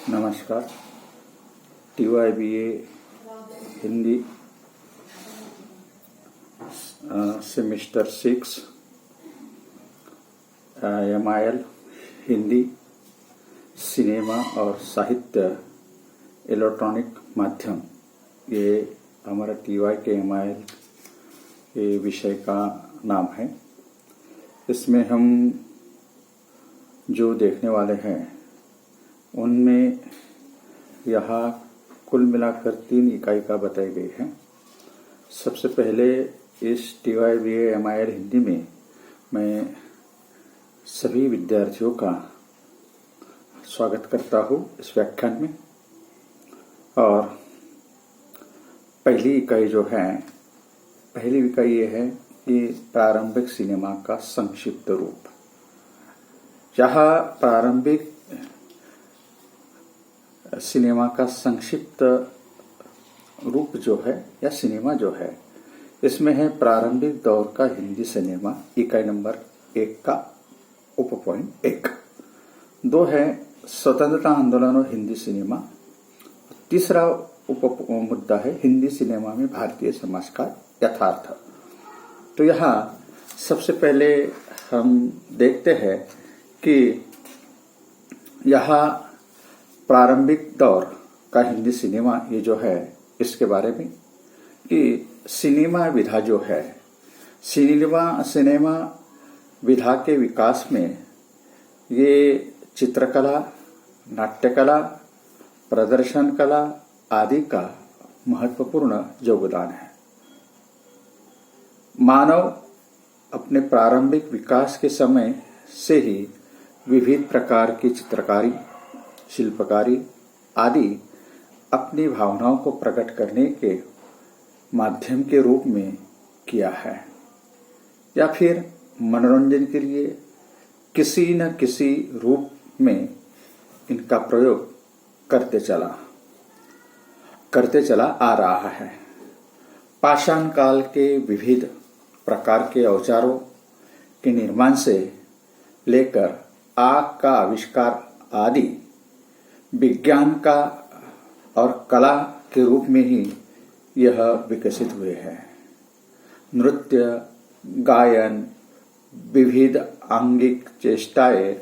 नमस्कार। TYBA Hindi semester 6 MIL Hindi cinema और साहित्य इलेक्ट्रॉनिक माध्यम, ये हमारा TY के MIL ये विषय का नाम है। इसमें हम जो देखने वाले हैं उनमें यहाँ कुल मिलाकर 3 इकाई का बताई गई है। सबसे पहले इस TYBA MIL हिंदी में मैं सभी विद्यार्थियों का स्वागत करता हूँ इस व्याख्यान में। और पहली इकाई ये है कि प्रारंभिक सिनेमा का संक्षिप्त रूप। जहाँ प्रारंभिक सिनेमा का संक्षिप्त रूप जो है या सिनेमा जो है, इसमें है प्रारंभिक दौर का हिंदी सिनेमा, इकाई नंबर 1 का उप पॉइंट 1। 2 है स्वतंत्रता आंदोलन और हिंदी सिनेमा। तीसरा उप मुद्दा है हिंदी सिनेमा में भारतीय समाज का यथार्थ। तो यहाँ सबसे पहले हम देखते हैं कि यहाँ प्रारंभिक दौर का हिंदी सिनेमा ये जो है, इसके बारे में कि सिनेमा विधा जो है, सिनेमा विधा के विकास में ये चित्रकला, नाट्यकला, प्रदर्शन कला आदि का महत्वपूर्ण योगदान है। मानव अपने प्रारंभिक विकास के समय से ही विविध प्रकार की चित्रकारी, शिल्पकारी आदि अपनी भावनाओं को प्रकट करने के माध्यम के रूप में किया है, या फिर मनोरंजन के लिए किसी न किसी रूप में इनका प्रयोग करते चला आ रहा है। पाषाण काल के विविध प्रकार के औजारों के निर्माण से लेकर आग का आविष्कार आदि विज्ञान का और कला के रूप में ही यह विकसित हुए हैं। नृत्य, गायन, विविध आंगिक चेष्टाएं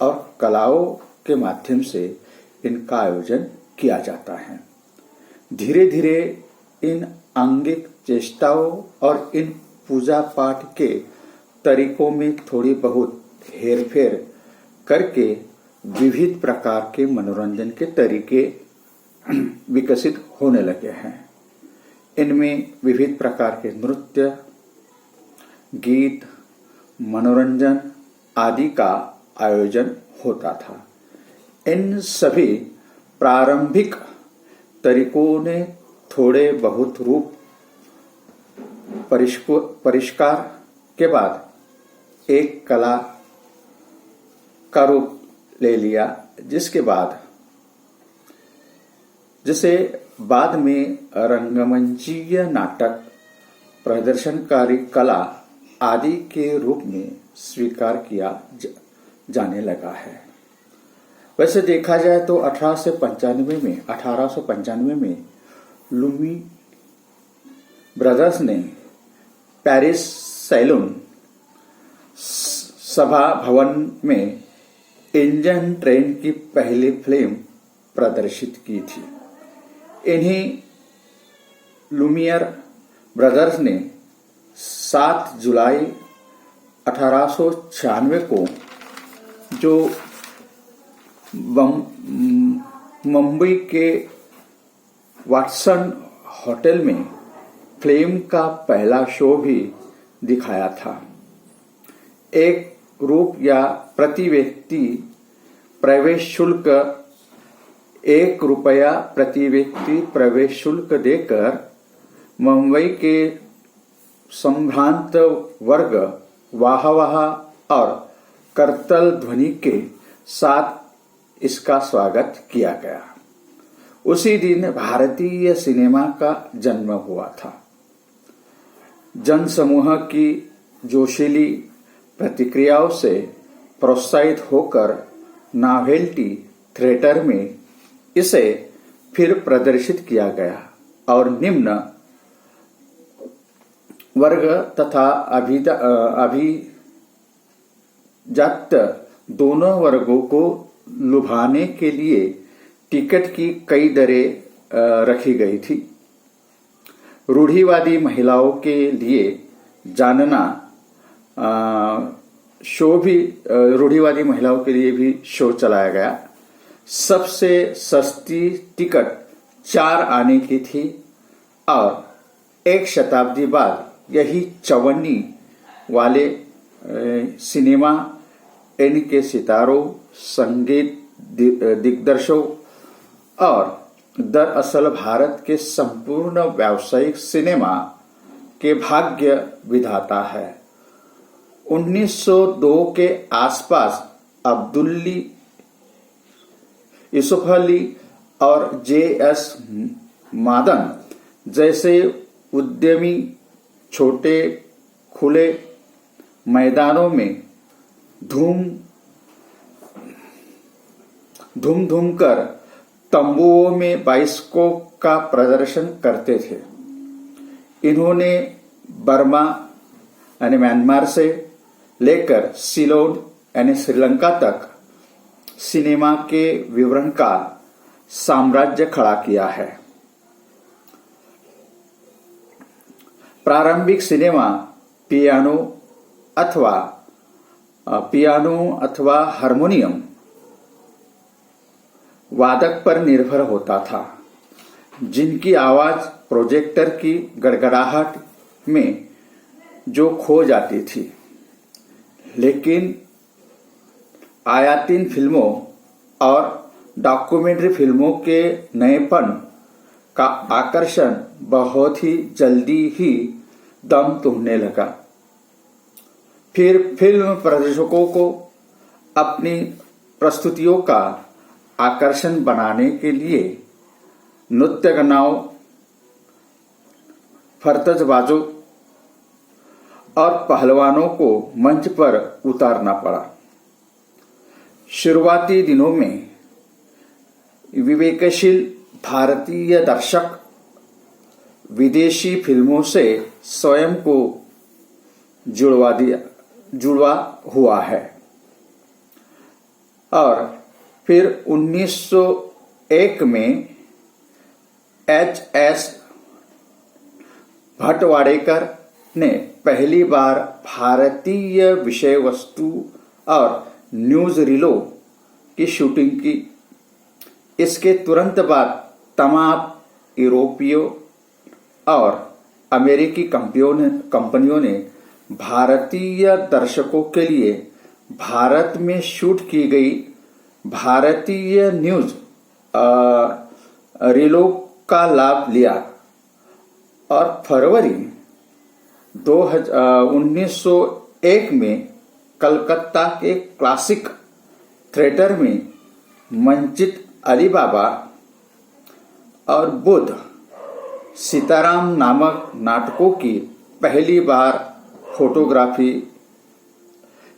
और कलाओं के माध्यम से इनका आयोजन किया जाता है। धीरे धीरे इन आंगिक चेष्टाओं और इन पूजा पाठ के तरीकों में थोड़ी बहुत हेरफेर करके विविध प्रकार के मनोरंजन के तरीके विकसित होने लगे हैं। इनमें विविध प्रकार के नृत्य, गीत, मनोरंजन आदि का आयोजन होता था। इन सभी प्रारंभिक तरीकों ने थोड़े बहुत रूप परिष्कार के बाद एक कला का रूप ले लिया, जिसे बाद में रंगमंचीय नाटक, प्रदर्शनकारी कला आदि के रूप में स्वीकार किया जाने लगा है। वैसे देखा जाए तो 1895 में लुमी ब्रदर्स ने पेरिस सैलून सभा भवन में इंजन ट्रेन की पहली फिल्म प्रदर्शित की थी। इन्हीं लुमियर ब्रदर्स ने 7 जुलाई 1896 को जो मुंबई के वाटसन होटल में फिल्म का पहला शो भी दिखाया था। एक रूप या प्रति व्यक्ति प्रवेश शुल्क ₹1 प्रति व्यक्ति प्रवेश शुल्क देकर मुंबई के संभ्रांत वर्ग वाह वाह और करतल ध्वनि के साथ इसका स्वागत किया गया। उसी दिन भारतीय सिनेमा का जन्म हुआ था। जनसमूह की जोशीली प्रतिक्रियाओं से प्रोत्साहित होकर नॉवेल्टी थिएटर में इसे फिर प्रदर्शित किया गया और निम्न वर्ग तथा अभिजात दोनों वर्गों को लुभाने के लिए टिकट की कई दरें रखी गई थी। रूढ़िवादी महिलाओं के लिए जानना रूढ़िवादी महिलाओं के लिए भी शो चलाया गया। सबसे सस्ती टिकट 4 आने की थी और एक शताब्दी बाद यही चवन्नी वाले सिनेमा इनके सितारों, संगीत दिग्दर्शकों और दरअसल भारत के संपूर्ण व्यावसायिक सिनेमा के भाग्य विधाता है। 1902 के आसपास अब्दुल्ली, यूसुफ अली और J.S. मादन जैसे उद्यमी छोटे खुले मैदानों में धूम कर तंबुओं में बाइस्कोप का प्रदर्शन करते थे। इन्होंने बर्मा यानी म्यांमार से लेकर सिलोन यानी श्रीलंका तक सिनेमा के विवरण का साम्राज्य खड़ा किया है। प्रारंभिक सिनेमा पियानो अथवा हारमोनियम वादक पर निर्भर होता था, जिनकी आवाज प्रोजेक्टर की गड़गड़ाहट में जो खो जाती थी। लेकिन आयातीन फिल्मों और डॉक्यूमेंट्री फिल्मों के नएपन का आकर्षण बहुत ही जल्दी ही दम तोड़ने लगा। फिर फिल्म प्रदर्शकों को अपनी प्रस्तुतियों का आकर्षण बनाने के लिए नृत्यगानों, फर्तजबाजों और पहलवानों को मंच पर उतारना पड़ा। शुरुआती दिनों में विवेकशील भारतीय दर्शक विदेशी फिल्मों से स्वयं को जुड़वा हुआ है और फिर 1901 में H.S. भटवाड़ेकर ने पहली बार भारतीय विषय वस्तु और न्यूज रीलों की शूटिंग की। इसके तुरंत बाद तमाम यूरोपीय और अमेरिकी कंपनियों ने भारतीय दर्शकों के लिए भारत में शूट की गई भारतीय न्यूज रीलों का लाभ लिया और फरवरी 1901 में कलकत्ता के क्लासिक थिएटर में मंचित अली बाबा और बुद्ध सीताराम नामक नाटकों की पहली बार फोटोग्राफी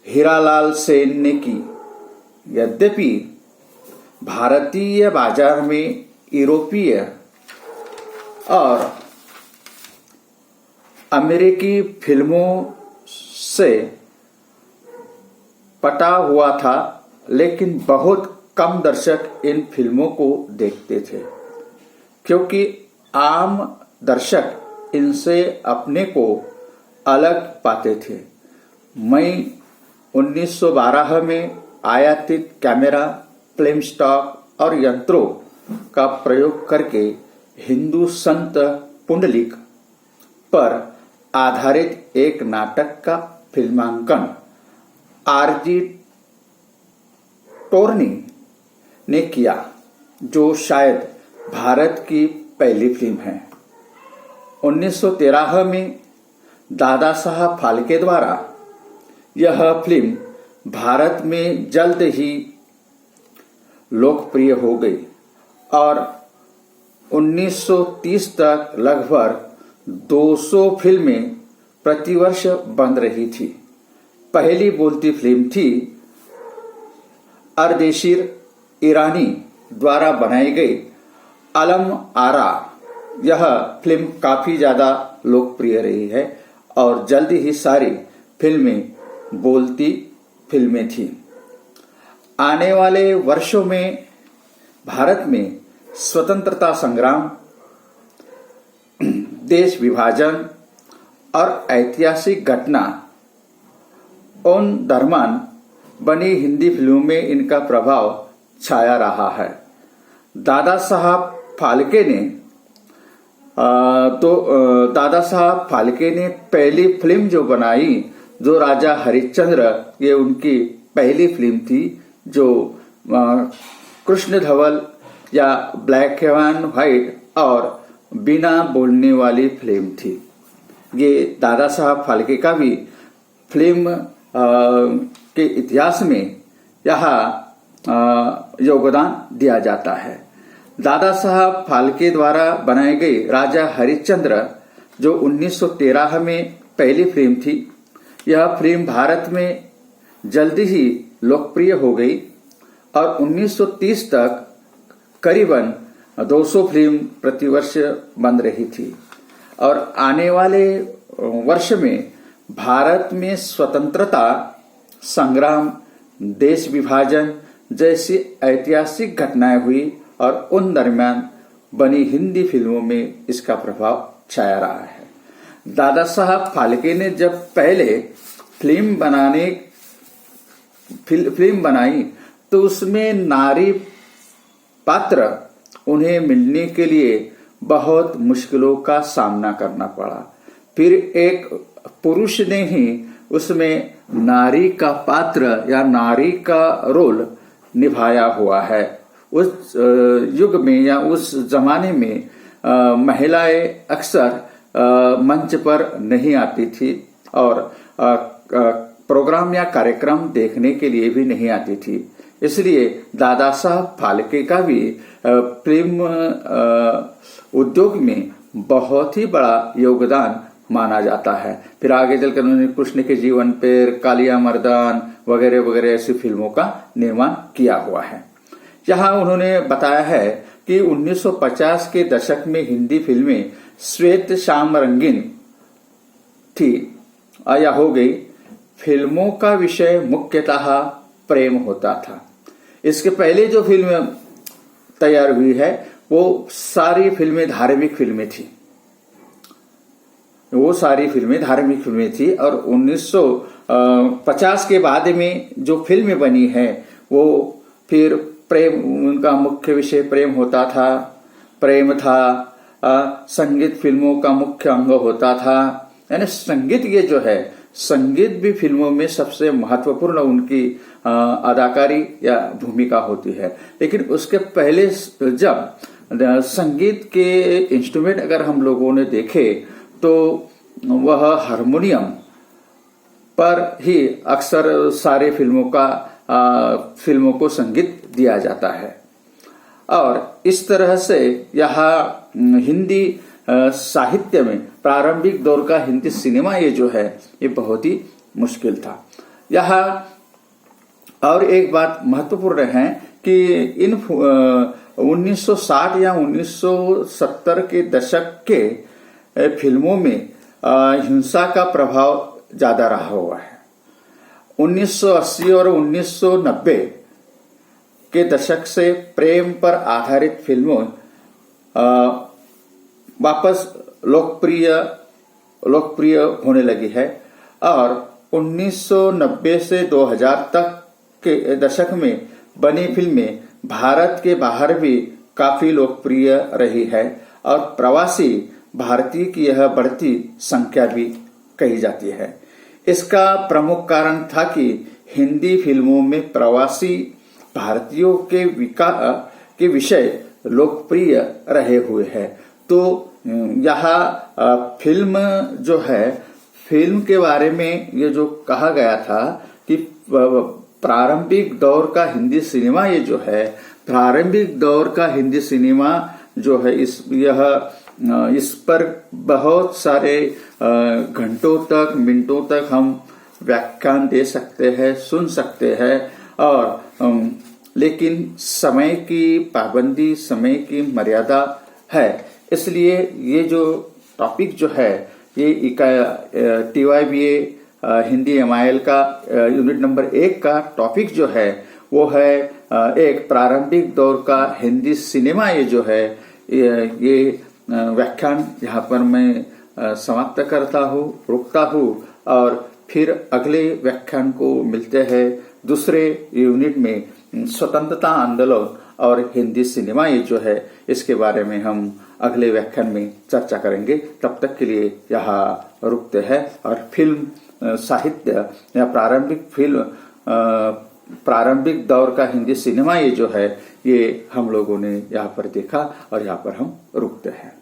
हीरालाल सेन ने की। यद्यपि भारतीय बाजार में यूरोपीय और अमेरिकी फिल्मों से पटा हुआ था, लेकिन बहुत कम दर्शक इन फिल्मों को देखते थे, क्योंकि आम दर्शक इनसे अपने को अलग पाते थे। मई 1912 में आयातित कैमरा, फिल्म स्टॉक और यंत्रों का प्रयोग करके हिंदू संत पुंडलिक पर आधारित एक नाटक का फिल्मांकन R.G. टोर्नी ने किया, जो शायद भारत की पहली फिल्म है। 1913 में दादा साहब फाल्के द्वारा यह फिल्म भारत में जल्द ही लोकप्रिय हो गई और 1930 तक लगभग 200 फिल्में प्रतिवर्ष बन रही थी। पहली बोलती फिल्म थी अर्देशीर ईरानी द्वारा बनाई गई अलम आरा, यह फिल्म काफी ज्यादा लोकप्रिय रही है और जल्दी ही सारी फिल्में बोलती फिल्में थी। आने वाले वर्षों में भारत में स्वतंत्रता संग्राम, देश विभाजन और ऐतिहासिक घटना उन दरम्यान बनी हिंदी फिल्मों में इनका प्रभाव छाया रहा है। दादा साहब फाल्के ने पहली फिल्म जो बनाई, जो राजा हरिश्चंद्र, ये उनकी पहली फिल्म थी, जो कृष्ण धवल या ब्लैक एंड व्हाइट और बिना बोलने वाली फिल्म थी। ये दादा साहब फाल्के का भी फिल्म के इतिहास में यहाँ योगदान दिया जाता है। दादा साहब फाल्के द्वारा बनाई गई राजा हरिश्चंद्र, जो 1913 में पहली फिल्म थी, यह फिल्म भारत में जल्दी ही लोकप्रिय हो गई और 1930 तक करीबन 200 फिल्म प्रतिवर्ष बन रही थी। और आने वाले वर्ष में भारत में स्वतंत्रता संग्राम, देश विभाजन जैसी ऐतिहासिक घटनाएं हुई और उन दरमियान बनी हिंदी फिल्मों में इसका प्रभाव छाया रहा है। दादा साहब फाल्के ने जब पहले फिल्म बनाई तो उसमें नारी पात्र उन्हें मिलने के लिए बहुत मुश्किलों का सामना करना पड़ा। फिर एक पुरुष ने ही उसमें नारी का पात्र या नारी का रोल निभाया हुआ है। उस युग में या उस जमाने में महिलाएं अक्सर मंच पर नहीं आती थी और प्रोग्राम या कार्यक्रम देखने के लिए भी नहीं आती थी। इसलिए दादा साहब फाल्के का भी फिल्म उद्योग में बहुत ही बड़ा योगदान माना जाता है। फिर आगे चलकर उन्होंने कृष्ण के जीवन पर, कालिया मर्दान वगैरह वगैरह ऐसी फिल्मों का निर्माण किया हुआ है। यहाँ उन्होंने बताया है कि 1950 के दशक में हिंदी फिल्में श्वेत श्याम रंगीन थी या हो गई। फिल्मों का विषय मुख्यतः प्रेम होता था। इसके पहले जो फिल्म तैयार हुई है वो सारी फिल्में धार्मिक फिल्में थी। वो सारी फिल्में धार्मिक फिल्में थी और 1950 के बाद में जो फिल्में बनी है वो फिर प्रेम, उनका मुख्य विषय प्रेम होता था, प्रेम था। संगीत फिल्मों का मुख्य अंग होता था, यानी संगीत ये जो है, संगीत भी फिल्मों में सबसे महत्वपूर्ण उनकी अदाकारी या भूमिका होती है। लेकिन उसके पहले जब संगीत के इंस्ट्रूमेंट अगर हम लोगों ने देखे तो वह हारमोनियम पर ही अक्सर सारे फिल्मों को संगीत दिया जाता है। और इस तरह से यहाँ हिंदी साहित्य में प्रारंभिक दौर का हिंदी सिनेमा ये जो है ये बहुत ही मुश्किल था। यहाँ और एक बात महत्वपूर्ण है कि इन 1960 या 1970 के दशक के फिल्मों में हिंसा का प्रभाव ज्यादा रहा हुआ है। 1980 और 1990 के दशक से प्रेम पर आधारित फिल्मों वापस लोकप्रिय होने लगी है और 1990 से 2000 तक के दशक में बनी फिल्में भारत के बाहर भी काफी लोकप्रिय रही है और प्रवासी भारतीय की यह बढ़ती संख्या भी कही जाती है। इसका प्रमुख कारण था कि हिंदी फिल्मों में प्रवासी भारतीयों के विषय लोकप्रिय रहे हुए हैं। तो यहाँ फिल्म जो है, फिल्म के बारे में ये जो कहा गया था कि प्रारंभिक दौर का हिंदी सिनेमा ये जो है, प्रारंभिक दौर का हिंदी सिनेमा जो है इस पर बहुत सारे घंटों तक, मिनटों तक हम व्याख्यान दे सकते हैं, सुन सकते हैं और लेकिन समय की पाबंदी, समय की मर्यादा है, इसलिए ये जो टॉपिक जो है ये TYBA हिंदी MIL का यूनिट नंबर 1 का टॉपिक जो है वो है एक प्रारंभिक दौर का हिंदी सिनेमा। ये जो है ये व्याख्यान यहाँ पर मैं समाप्त करता हूँ, रुकता हूँ और फिर अगले व्याख्यान को मिलते हैं दूसरे यूनिट में स्वतंत्रता आंदोलन और हिंदी सिनेमा। ये जो है इसके बारे में हम अगले व्याख्यान में चर्चा करेंगे। तब तक के लिए यहाँ रुकते हैं और फिल्म साहित्य या प्रारंभिक दौर का हिंदी सिनेमा ये जो है ये हम लोगों ने यहाँ पर देखा और यहाँ पर हम रुकते हैं।